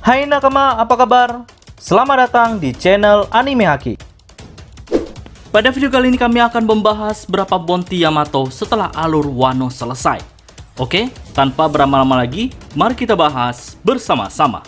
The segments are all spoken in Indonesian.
Hai nakama, apa kabar? Selamat datang di channel Anime Haki. Pada video kali ini kami akan membahas berapa bounty Yamato setelah alur Wano selesai. Oke, tanpa berlama-lama lagi, mari kita bahas bersama-sama.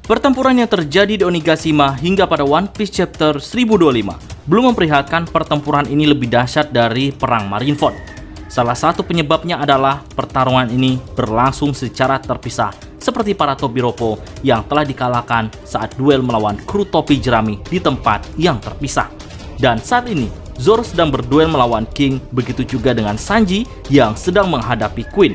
Pertempuran yang terjadi di Onigashima hingga pada One Piece Chapter 1025 belum memperlihatkan pertempuran ini lebih dahsyat dari Perang Marineford. Salah satu penyebabnya adalah pertarungan ini berlangsung secara terpisah, seperti para Tobiropo yang telah dikalahkan saat duel melawan kru topi jerami di tempat yang terpisah. Dan saat ini, Zoro sedang berduel melawan King, begitu juga dengan Sanji yang sedang menghadapi Queen.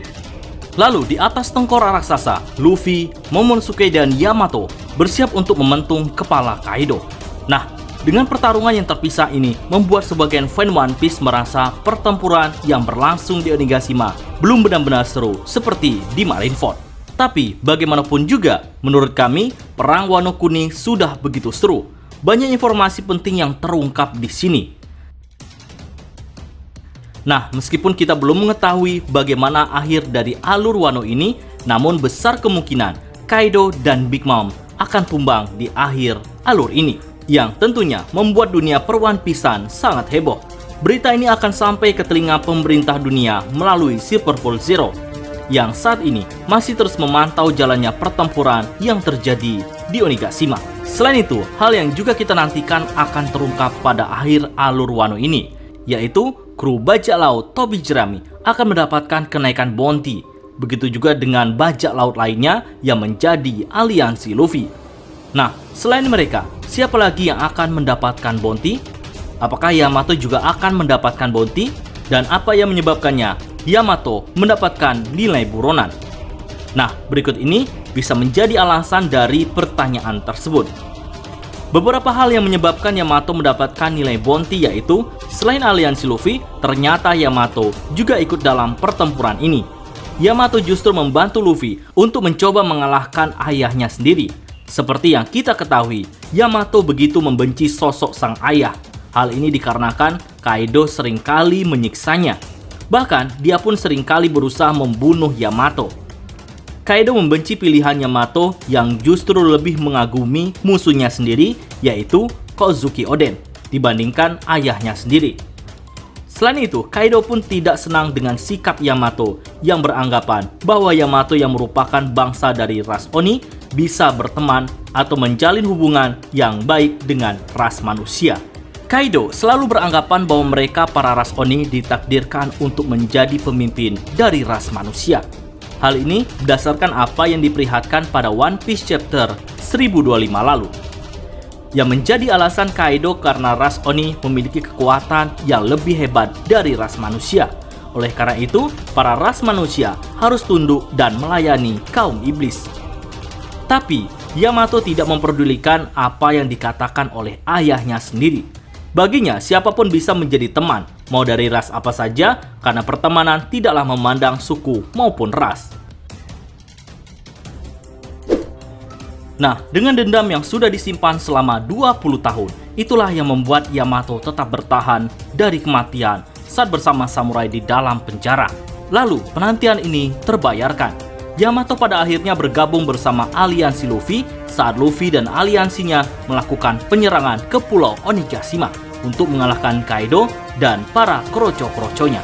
Lalu di atas tengkorak raksasa, Luffy, Momonosuke, dan Yamato bersiap untuk mementung kepala Kaido. Nah, dengan pertarungan yang terpisah ini membuat sebagian fan One Piece merasa pertempuran yang berlangsung di Onigashima belum benar-benar seru seperti di Marineford. Tapi bagaimanapun juga, menurut kami, Perang Wano Kuni sudah begitu seru. Banyak informasi penting yang terungkap di sini. Nah, meskipun kita belum mengetahui bagaimana akhir dari alur Wano ini, namun besar kemungkinan Kaido dan Big Mom akan tumbang di akhir alur ini, yang tentunya membuat dunia per One Piece-an sangat heboh. Berita ini akan sampai ke telinga pemerintah dunia melalui Super Bowl Zero, yang saat ini masih terus memantau jalannya pertempuran yang terjadi di Onigashima. Selain itu, hal yang juga kita nantikan akan terungkap pada akhir alur Wano ini, yaitu kru bajak laut topi jerami akan mendapatkan kenaikan bounty. Begitu juga dengan bajak laut lainnya yang menjadi aliansi Luffy. Nah, selain mereka, siapa lagi yang akan mendapatkan bounty? Apakah Yamato juga akan mendapatkan bounty? Dan apa yang menyebabkannya Yamato mendapatkan nilai buronan? Nah, berikut ini bisa menjadi alasan dari pertanyaan tersebut. Beberapa hal yang menyebabkan Yamato mendapatkan nilai bounty yaitu, selain aliansi Luffy, ternyata Yamato juga ikut dalam pertempuran ini. Yamato justru membantu Luffy untuk mencoba mengalahkan ayahnya sendiri. Seperti yang kita ketahui, Yamato begitu membenci sosok sang ayah. Hal ini dikarenakan Kaido seringkali menyiksanya. Bahkan, dia pun seringkali berusaha membunuh Yamato. Kaido membenci pilihan Yamato yang justru lebih mengagumi musuhnya sendiri, yaitu Kozuki Oden, dibandingkan ayahnya sendiri. Selain itu, Kaido pun tidak senang dengan sikap Yamato yang beranggapan bahwa Yamato yang merupakan bangsa dari ras Oni bisa berteman atau menjalin hubungan yang baik dengan ras manusia. Kaido selalu beranggapan bahwa mereka para ras Oni ditakdirkan untuk menjadi pemimpin dari ras manusia. Hal ini berdasarkan apa yang diperlihatkan pada One Piece Chapter 1025 lalu. Yang menjadi alasan Kaido karena ras Oni memiliki kekuatan yang lebih hebat dari ras manusia. Oleh karena itu, para ras manusia harus tunduk dan melayani kaum iblis. Tapi, Yamato tidak memperdulikan apa yang dikatakan oleh ayahnya sendiri. Baginya, siapapun bisa menjadi teman, mau dari ras apa saja, karena pertemanan tidaklah memandang suku maupun ras. Nah, dengan dendam yang sudah disimpan selama 20 tahun, itulah yang membuat Yamato tetap bertahan dari kematian saat bersama samurai di dalam penjara. Lalu, penantian ini terbayarkan. Yamato pada akhirnya bergabung bersama aliansi Luffy saat Luffy dan aliansinya melakukan penyerangan ke Pulau Onigashima untuk mengalahkan Kaido dan para kroco-kroconya.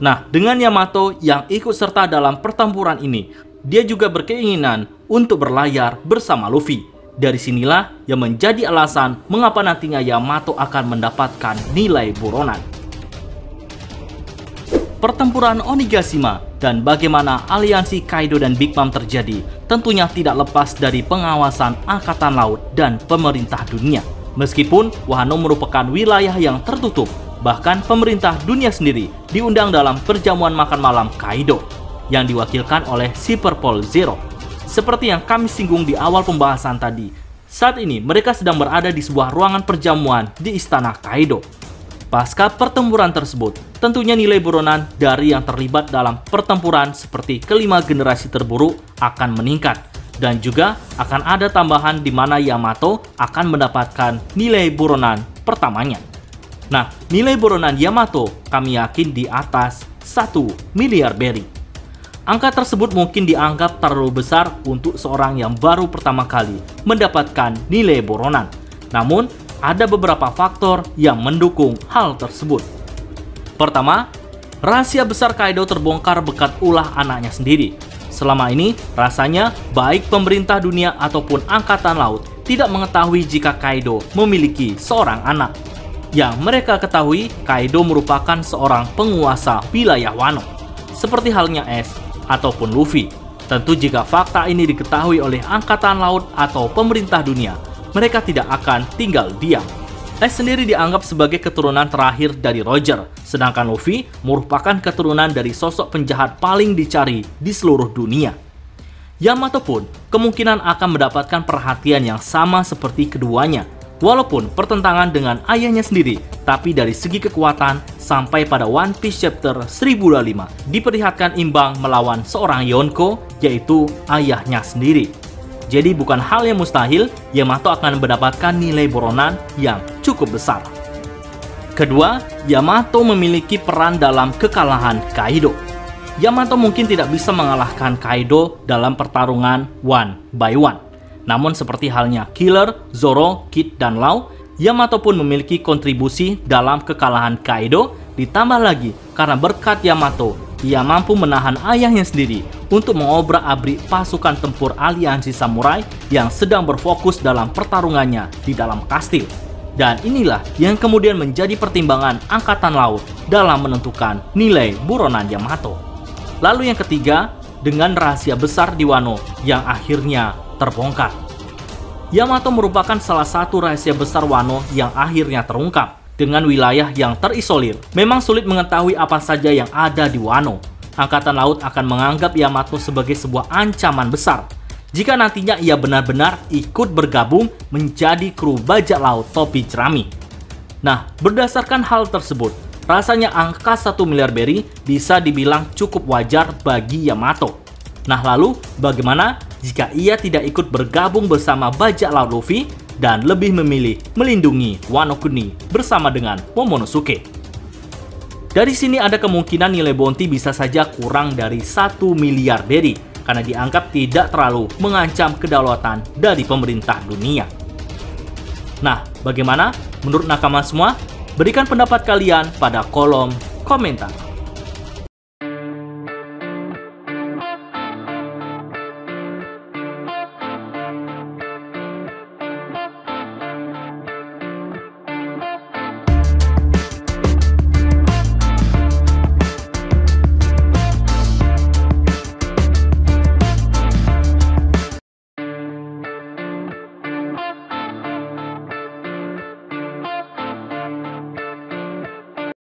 Nah, dengan Yamato yang ikut serta dalam pertempuran ini, dia juga berkeinginan untuk berlayar bersama Luffy. Dari sinilah yang menjadi alasan mengapa nantinya Yamato akan mendapatkan nilai buronan. Pertempuran Onigashima dan bagaimana aliansi Kaido dan Big Mom terjadi tentunya tidak lepas dari pengawasan Angkatan Laut dan pemerintah dunia. Meskipun Wano merupakan wilayah yang tertutup, bahkan pemerintah dunia sendiri diundang dalam perjamuan makan malam Kaido yang diwakilkan oleh Super Bowl Zero. Seperti yang kami singgung di awal pembahasan tadi, saat ini mereka sedang berada di sebuah ruangan perjamuan di istana Kaido. Pasca pertempuran tersebut, tentunya nilai buronan dari yang terlibat dalam pertempuran seperti kelima generasi terburuk akan meningkat. Dan juga akan ada tambahan di mana Yamato akan mendapatkan nilai buronan pertamanya. Nah, nilai buronan Yamato kami yakin di atas 1 miliar berry. Angka tersebut mungkin dianggap terlalu besar untuk seorang yang baru pertama kali mendapatkan nilai buronan. Namun, ada beberapa faktor yang mendukung hal tersebut. Pertama, rahasia besar Kaido terbongkar berkat ulah anaknya sendiri. Selama ini, rasanya baik pemerintah dunia ataupun angkatan laut tidak mengetahui jika Kaido memiliki seorang anak. Yang mereka ketahui, Kaido merupakan seorang penguasa wilayah Wano, seperti halnya Ace ataupun Luffy. Tentu jika fakta ini diketahui oleh angkatan laut atau pemerintah dunia, mereka tidak akan tinggal diam. Ace sendiri dianggap sebagai keturunan terakhir dari Roger, sedangkan Luffy merupakan keturunan dari sosok penjahat paling dicari di seluruh dunia. Yamato pun kemungkinan akan mendapatkan perhatian yang sama seperti keduanya, walaupun pertentangan dengan ayahnya sendiri, tapi dari segi kekuatan sampai pada One Piece chapter 1025 diperlihatkan imbang melawan seorang Yonko, yaitu ayahnya sendiri. Jadi bukan hal yang mustahil Yamato akan mendapatkan nilai buronan yang cukup besar. Kedua, Yamato memiliki peran dalam kekalahan Kaido. Yamato mungkin tidak bisa mengalahkan Kaido dalam pertarungan one by one. Namun seperti halnya Killer, Zoro, Kid, dan Law, Yamato pun memiliki kontribusi dalam kekalahan Kaido. Ditambah lagi, karena berkat Yamato, ia mampu menahan ayahnya sendiri untuk mengobrak-abrik pasukan tempur aliansi samurai yang sedang berfokus dalam pertarungannya di dalam kastil. Dan inilah yang kemudian menjadi pertimbangan angkatan laut dalam menentukan nilai buronan Yamato. Lalu yang ketiga, dengan rahasia besar di Wano yang akhirnya terbongkar. Yamato merupakan salah satu rahasia besar Wano yang akhirnya terungkap. Dengan wilayah yang terisolir, memang sulit mengetahui apa saja yang ada di Wano. Angkatan laut akan menganggap Yamato sebagai sebuah ancaman besar jika nantinya ia benar-benar ikut bergabung menjadi kru bajak laut topi jerami. Nah, berdasarkan hal tersebut, rasanya angka 1 miliar berry bisa dibilang cukup wajar bagi Yamato. Nah, lalu bagaimana jika ia tidak ikut bergabung bersama bajak laut Luffy dan lebih memilih melindungi Wano Kuni bersama dengan Momonosuke? Dari sini ada kemungkinan nilai bounty bisa saja kurang dari 1 miliar berry karena dianggap tidak terlalu mengancam kedaulatan dari pemerintah dunia. Nah, bagaimana menurut nakama semua? Berikan pendapat kalian pada kolom komentar.